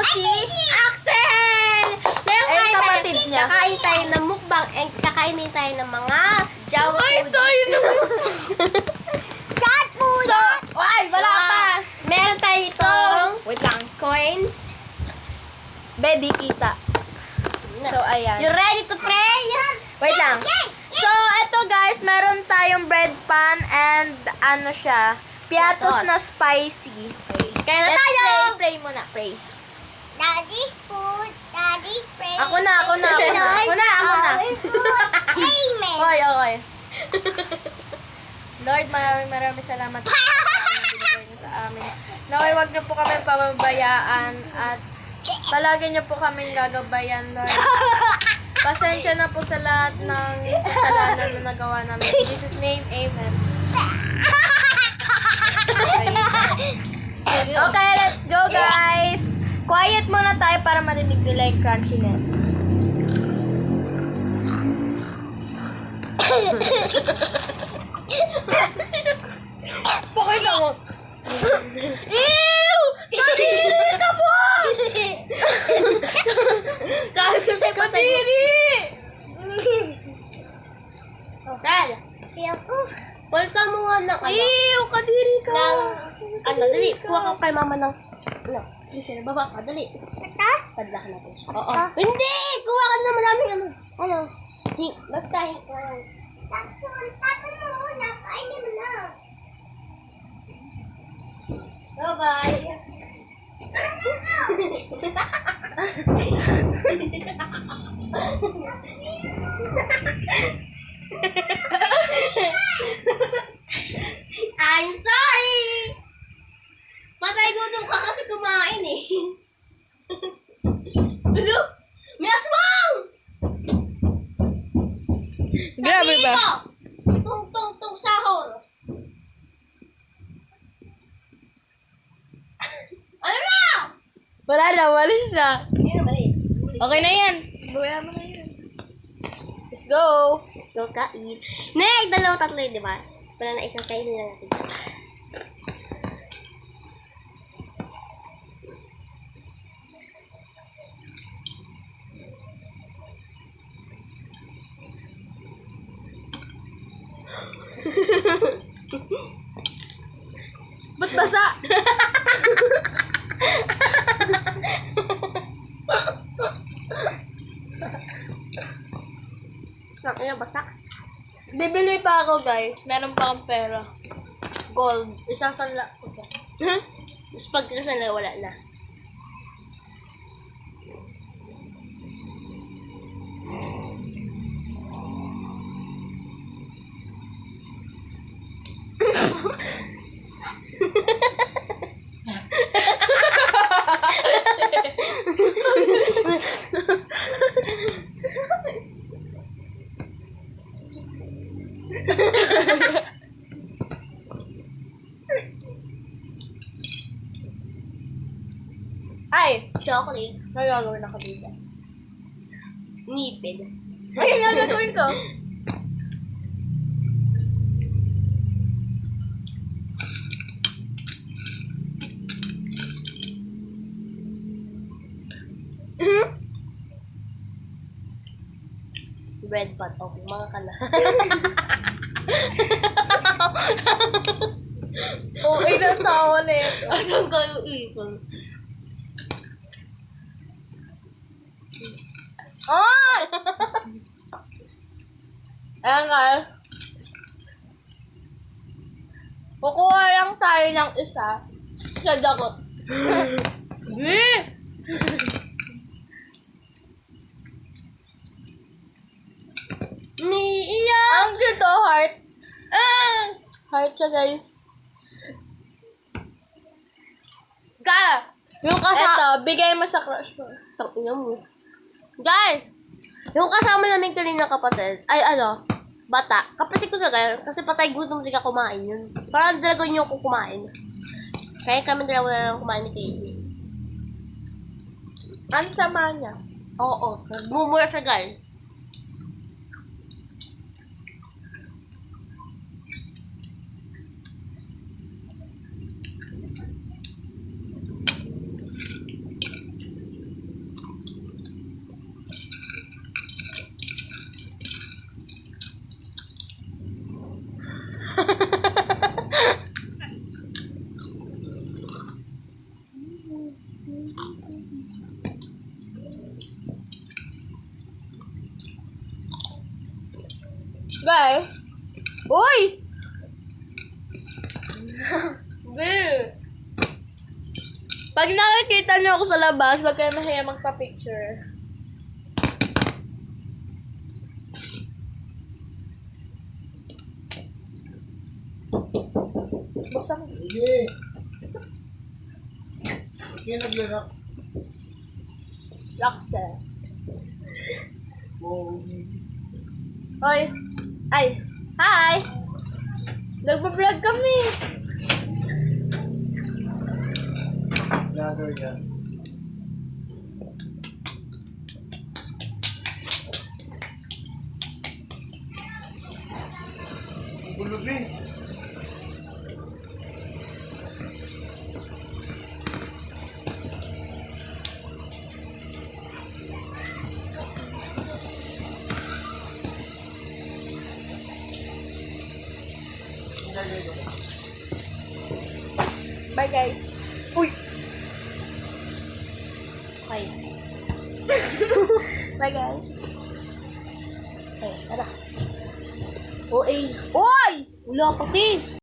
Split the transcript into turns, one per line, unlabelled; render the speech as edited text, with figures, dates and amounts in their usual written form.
si Axel! Ngayon
kapatid niya.
Kakain tayo ng mukbang and kakainin tayo ng mga junk food.
Chat food!
So, ay, wala pa.
Meron tayo itong
Wait lang.
coins.
Bedi kita. So, ayan.
You ready to pray?
Wait lang. So, eto guys, meron tayong bread pan and ano siya, piatos
Piatos.
na spicy.
Kaya na
Let's
tayo!
pray muna, pray.
Daddy's food. Daddy's pray.
Ako na.
Amen.
Okay, okay. Lord, maraming salamat po sa binigay niyo sa amin. Naway, wag niyo po kami pababayaan at palagi niyo po kami gagabayan, Lord. Pasensya na po sa lahat ng kasalanan na nagawa namin. In Jesus' name, Amen. Okay, let's go guys! Quiet muna tayo para marinig nila yung crunchiness. Pakita mo! Ew! Kadiri ka po!
Sabi ko sa'yo, patay mo.
Kadiri!
Dahil,
Ayoko.
pulsa mo nga ng ano.
Ew! Kadiri ka!
Ano, dali. Kuha ka kay mama ng, ano, listen, baba ka, dali.
Ito?
Padlak natin siya. Oo. Hindi! Kuha ka na madaming ano. Ano? Basta,
Tapos mo una. Kainin mo na.
bye-bye. I'm sorry! Patay gutom ka kasi kumain eh. Ano? May aswang!
Grabe ba?
Tung sahor. Ano na?
Wala na, walis na.
Hindi na balik.
Okay na yan. Buya mo na yan. Let's go!
Go kain. Nek, dalawa tatlo yun, di ba? Wala na isang kainin na natin.
Ba't basa?
Sakto na basa.
Bibili pa ako guys. Meron pa akong pera. Gold. Isasanla ko to.
Tapos pag na wala na.
Ay!
Chocolate.
Ano gagawin ako dito?
Ngipin.
Ay, ano gagawin ko?
Bread pot. Okay, mga ka na.
Okay na tawa na ito.
Anong kayo ipon?
Ay! Ayan guys. Kukuha lang tayo ng isa. Isa dakot.
Umiiyak!
Ang cute oh, heart. Heart siya guys. Kaya,
Yung kasama...
eto, bigay mo sa crush mo.
Tangina mo. Guys! Yung kasama namin kanina kapatid, ay ano, bata. Kapatid ko talaga, kasi patay gutom hindi ka kumain yun. Parang dalaga niyo ako kumain. Kaya kami dalawa na lang kumain ni Katie.
Ang sama niya.
Oo, nagmumura siya guys.
Guys. Uy!
Be.
Pag nakikita niyo ako sa labas, wag kayo mahiya magpa-picture. Buksan mo.
Sige. Sige, naglalak.
Lockster.
Oh.
Hoy. Ay. Hi! Nagpa-vlog kami.
Vlogger yan. Bulog eh.
Bye guys. Uy!
Ay.
Bye guys.
Ay, tara. O, eh. Oy! Wala pati.